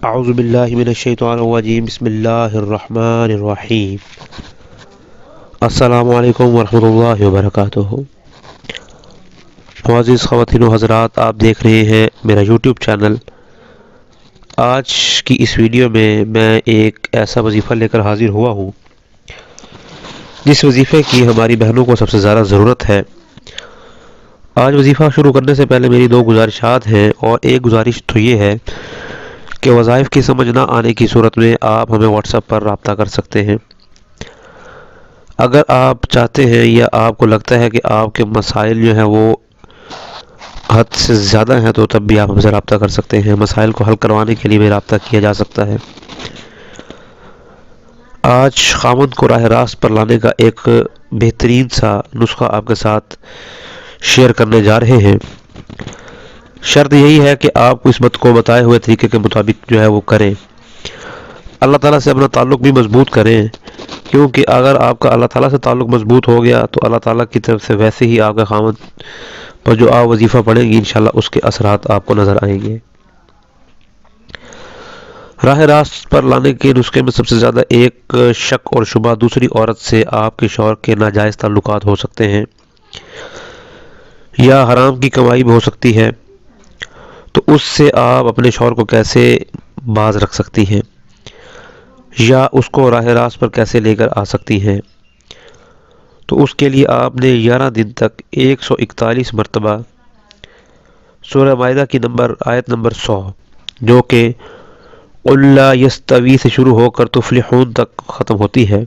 اعوذ باللہ من الشیطان الرجیم بسم اللہ الرحمن الرحیم السلام علیکم ورحمۃ اللہ وبرکاتہ۔ معزز خواتین و حضرات، آپ دیکھ رہے ہیں میرا یوٹیوب چینل۔ آج کی اس ویڈیو میں ایک ایسا وظیفہ لے کر حاضر ہوا ہوں جس وظیفے کی ہماری بہنوں کو سب سے زیادہ ضرورت ہے۔ آج وظیفہ شروع کرنے سے پہلے میری دو گزارشات ہیں، اور ایک گزارش تو یہ ہے کہ وظائف کی سمجھ نہ آنے کی صورت میں آپ ہمیں واٹس ایپ پر رابطہ کر سکتے ہیں۔ اگر آپ چاہتے ہیں یا آپ کو لگتا ہے کہ آپ کے مسائل جو ہیں وہ حد سے زیادہ ہیں، تو تب بھی آپ ہم سے رابطہ کر سکتے ہیں۔ مسائل کو حل کروانے کے لیے بھی رابطہ کیا جا سکتا ہے۔ آج خاوند کو راہ راست پر لانے کا ایک بہترین سا نسخہ آپ کے ساتھ شیئر کرنے جا رہے ہیں۔ شرط یہی ہے کہ آپ اس بات کو بتائے ہوئے طریقے کے مطابق جو ہے وہ کریں۔ اللہ تعالیٰ سے اپنا تعلق بھی مضبوط کریں، کیونکہ اگر آپ کا اللہ تعالیٰ سے تعلق مضبوط ہو گیا تو اللہ تعالیٰ کی طرف سے ویسے ہی آپ کے خاوند پر جو آپ وظیفہ پڑھیں گی انشاءاللہ اس کے اثرات آپ کو نظر آئیں گے۔ راہ راست پر لانے کے نسخے میں سب سے زیادہ ایک شک اور شبہ دوسری عورت سے آپ کے شوہر کے ناجائز تعلقات ہو سکتے ہیں، یا حرام کی کمائی بھی ہو سکتی ہے۔ تو اس سے آپ اپنے شوہر کو کیسے باز رکھ سکتی ہیں، یا اس کو راہ راست پر کیسے لے کر آ سکتی ہیں؟ تو اس کے لیے آپ نے 11 دن تک 141 مرتبہ سورہ مائدہ کی آیت نمبر 100، جو کہ قُل لا یستوی سے شروع ہو کر تفلحون تک ختم ہوتی ہے،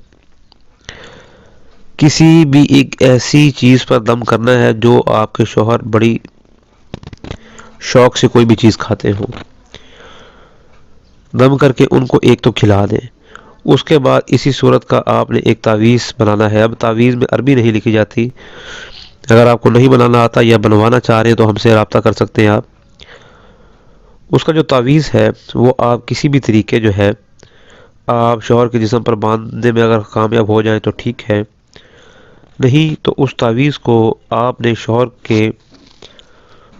کسی بھی ایک ایسی چیز پر دم کرنا ہے جو آپ کے شوہر بڑی شوق سے کوئی بھی چیز کھاتے ہوں۔ دم کر کے ان کو ایک تو کھلا دیں۔ اس کے بعد اسی صورت کا آپ نے ایک تعویذ بنانا ہے۔ اب تعویذ میں عربی نہیں لکھی جاتی، اگر آپ کو نہیں بنانا آتا یا بنوانا چاہ رہے ہیں تو ہم سے رابطہ کر سکتے ہیں آپ۔ اس کا جو تعویذ ہے وہ آپ کسی بھی طریقے جو ہے آپ شوہر کے جسم پر باندھنے میں اگر کامیاب ہو جائیں تو ٹھیک ہے، نہیں تو اس تعویذ کو آپ نے شوہر کے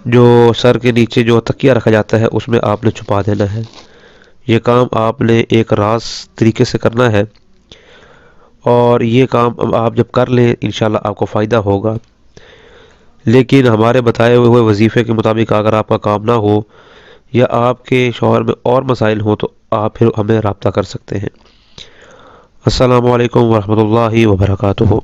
جو سر کے نیچے جو تکیہ رکھا جاتا ہے اس میں آپ نے چھپا دینا ہے۔ یہ کام آپ نے ایک راز طریقے سے کرنا ہے، اور یہ کام آپ جب کر لیں انشاءاللہ آپ کو فائدہ ہوگا۔ لیکن ہمارے بتائے ہوئے وظیفے کے مطابق اگر آپ کا کام نہ ہو یا آپ کے شوہر میں اور مسائل ہوں تو آپ پھر ہمیں رابطہ کر سکتے ہیں۔ السلام علیکم ورحمۃ اللہ وبرکاتہ۔